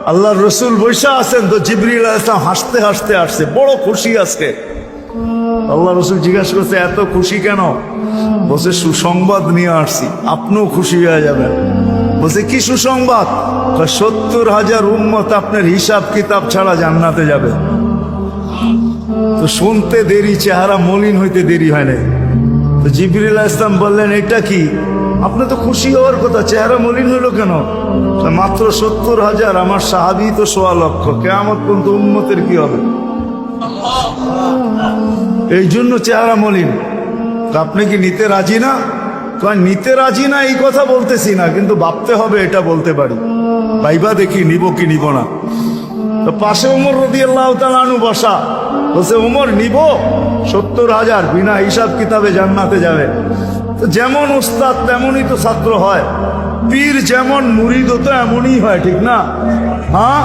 আল্লাহর রসুল বৈশা আছেন, তো জিবরিল আলাইহিস সালাম হাসতে হাসতে আসছে, বড় খুশি আজকে। আল্লাহ রসুল জিজ্ঞাসা করছে, এত খুশি কেন? বলছে, সুসংবাদ নিয়ে আসছি, আপনিও খুশি হয়ে যাবেন। বলছে, কি সুসংবাদ? 70,000 উম্মত আপনার হিসাব কিতাব ছাড়া জান্নাতে যাবে। তো শুনতে দেরি, চেহারা মলিন হইতে দেরি হয় না। তো জিবরিল আলাইহিস সালাম বললেন, এটা কি? আপনি তো খুশি হওয়ার কথা, চেহারা মলিন হইল কেন? মাত্র 70,000, আমার সাহাবী তো 1.25 লক্ষ, কিয়ামত পর্যন্ত উম্মতের কি হবে? এই জন্য চেহারা মলিন। আপনি কি নিতে রাজি না? নিতে রাজি না এই কথা বলতেছি না, কিন্তু ভাবতে হবে এটা বলতে পারি। ভাইবা দেখি নিব কি নিব না। তো পাশে ওমর রাদিয়াল্লাহু তাআলা আনহু বসা। বলছে, ওমর নিব 70,000, বিনা হিসাব কিতাবে জান্নাতে যাবে। তো যেমন উস্তাদ তেমনই তো ছাত্র হয়, পীর যেমন মুরিদও তো এমনই হয়, ঠিক না? হ্যাঁ,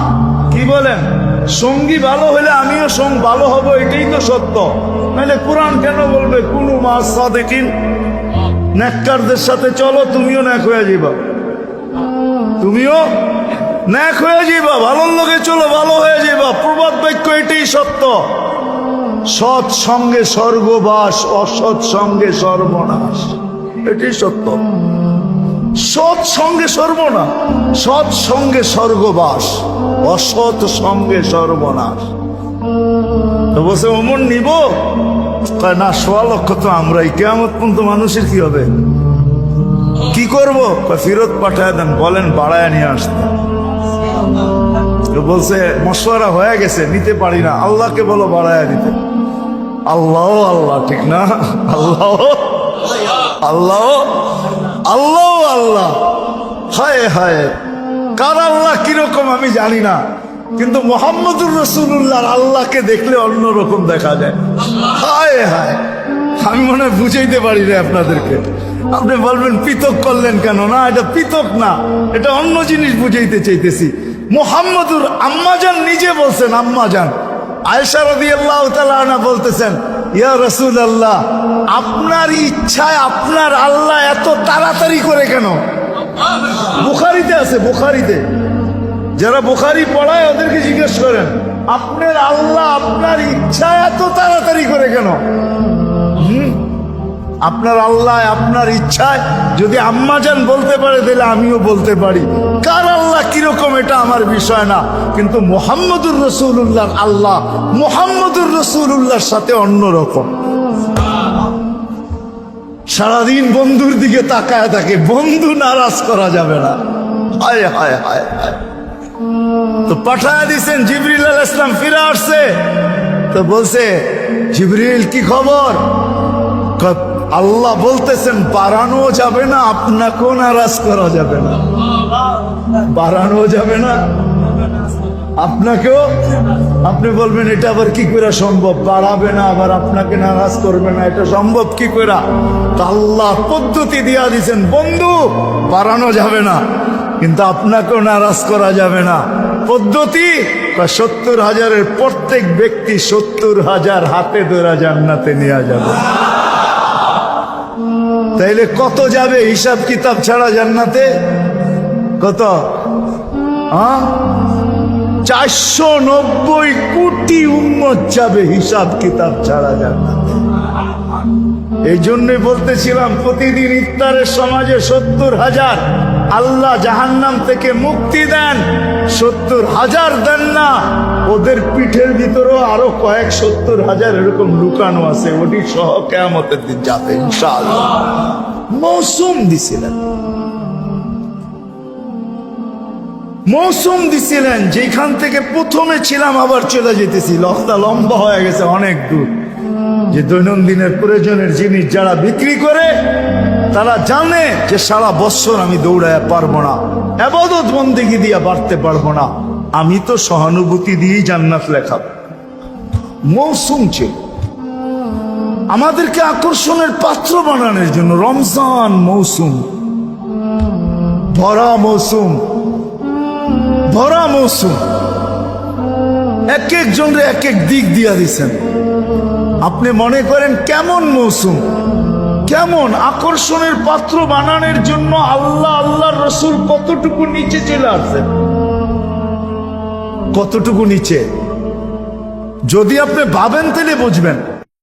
কি বলেন? সঙ্গী ভালো হলে আমিও ভালো হব, এটাই তো সত্য। নাহলে কোরআন কেন বলবে কুনু মা সাদিকিন? নেককারদের সাথে চলো, তুমিও নেক হয়ে যাবা, তুমিও নেক হয়ে যাবা। ভালোর লোকে চলো, ভালো হয়ে যাবা। প্রবাদ বাক্য এটাই সত্য। সৎ সঙ্গে স্বর্গবাস, অসৎ সঙ্গে সর্বনাশ, এটাই সত্য। সৎ সঙ্গে সর্বনাশ, সৎ সঙ্গে স্বর্গবাস, অসৎ সঙ্গে সর্বনাশ। তো বলছে, ওমর নিব? না, 1.25 লক্ষ তো আমরাই, কিয়ামত পর্যন্ত মানুষের কি হবে? কি করব? ফেরত পাঠায় দেন, বলেন বাড়ায় নিয়ে আসতে। বলছে, মশওয়ারা হয়ে গেছে, নিতে পারি না, আল্লাহকে বলো বাড়ায় দিতে। আল্লাহ আল্লাহ, ঠিক না? আল্লাহ আল্লাহ আল্লাহ আল্লাহ, হায় হায়, কার আল্লাহ কিরকম আমি জানি না, কিন্তু মুহাম্মদুর রাসূলুল্লাহর আল্লাহকে দেখলে অন্যরকম দেখা যায়। হায় হায়, আমি মনে হয় বুঝাইতে পারি না আপনাদেরকে। আপনি বলবেন পৃথক করলেন কেন? না, এটা পৃথক না, এটা অন্য জিনিস বুঝাইতে চাইতেছি। মুহাম্মদুর আম্মাজান নিজে বলছেন, আম্মাজান আয়েশা রাদিয়াল্লাহু তাআলা আনহা বলতেছেন, ইয়া রাসূলুল্লাহ, আপনার ইচ্ছায় আপনার আল্লাহ এত তাড়াতাড়ি করে কেন? বুখারীতে আছে, বুখারীতে। যারা বুখারী পড়ায় ওদেরকে জিজ্ঞেস করেন, আপনার আল্লাহ আপনার ইচ্ছায় এত তাড়াতাড়ি করে কেন? আপনার আল্লাহ আপনার ইচ্ছায় যদি আম্মাজান বলতে পারে, তাহলে আমিও বলতে পারি। কার আল্লাহ কিরকম এটা আমার বিষয় না, কিন্তু মুহাম্মদুর রাসূলুল্লাহর আল্লাহ মুহাম্মদুর রাসূলুল্লাহর সাথে অন্যরকম। সারাদিন বন্ধুর দিকে তাকায় থাকে, বন্ধু নারাজ করা যাবে না। হায় হায় হায় হায়। তো পাঠায় দিছেন, জিবরিল আলাইহিস সালাম ফিরে আসছে। তো বলছে, জিবরিল কি খবর? আল্লাহ বলতেছেন, বাড়ানো যাবে না, আপনাকেও নারাজ করা যাবে না। বাড়ানো যাবে না, আপনাকেও। আপনি বলবেন, এটা আবার কি করে সম্ভব? বাড়াবে না আবার আপনাকে নারাজ করবে না, এটা সম্ভব কি করে? তো আল্লাহ পদ্ধতি দিয়া দিয়েছেন, বন্ধু বাড়ানো যাবে না, কিন্তু আপনাকেও নারাজ করা যাবে না। পদ্ধতি, 70,000-এর প্রত্যেক ব্যক্তি 70,000 হাতে ধরা জান্নাতে নিয়ে যাবে। তাইলে কত যাবে হিসাব কিতাব ছাড়া জান্নাতে? কত? 490 কোটি উম্মত যাবে হিসাব কিতাব ছাড়া জান্নাতে। এই জন্যই বলতেছিলাম, প্রতিদিন ইফতারের সমাজে 70,000 আল্লাহ জাহান্নাম থেকে মুক্তি দেন। 70,000 দেন না, ওদের পিঠের ভিতরেও আরো কয়েক 70,000 এরকম লুকানো আছে, ওটি সহ কিয়ামতের দিন যাবে ইনশাআল্লাহ। মৌসুম দিছিলেন, মৌসুম দিছিলেন, যেখান থেকে প্রথমে ছিলাম আবার চলে যেতেছি। লফটা লম্বা হয়ে গেছে অনেক দূর। যে দৈনন্দিনের প্রয়োজনের জিনিস যারা বিক্রি করে, তারা জানে যে সারা বছর আমি দৌড়ায় পারবো না, ইবাদত বন্দেগী দিয়ে বাড়তে পারবো না, আমি তো সহানুভূতি দিয়েই জান্নাত লেখা। মৌসুম ছিল আমাদেরকে আকর্ষণের পাত্র বানানোর জন্য। রমজান মৌসুম, ভরা মৌসুম, ভরা মৌসুম। এক একজনরে এক এক দিক দিয়া দিছেন। আপনি মনে করেন কেমন মৌসুম, কেমন আকর্ষণের পাত্র বানানোর জন্য আল্লাহ আল্লাহর রাসূল কতটুকু নিচে চলে আসছেন। কতটুকু নিচে। যদি আপনি ভাবেন তাহলে বুঝবেন।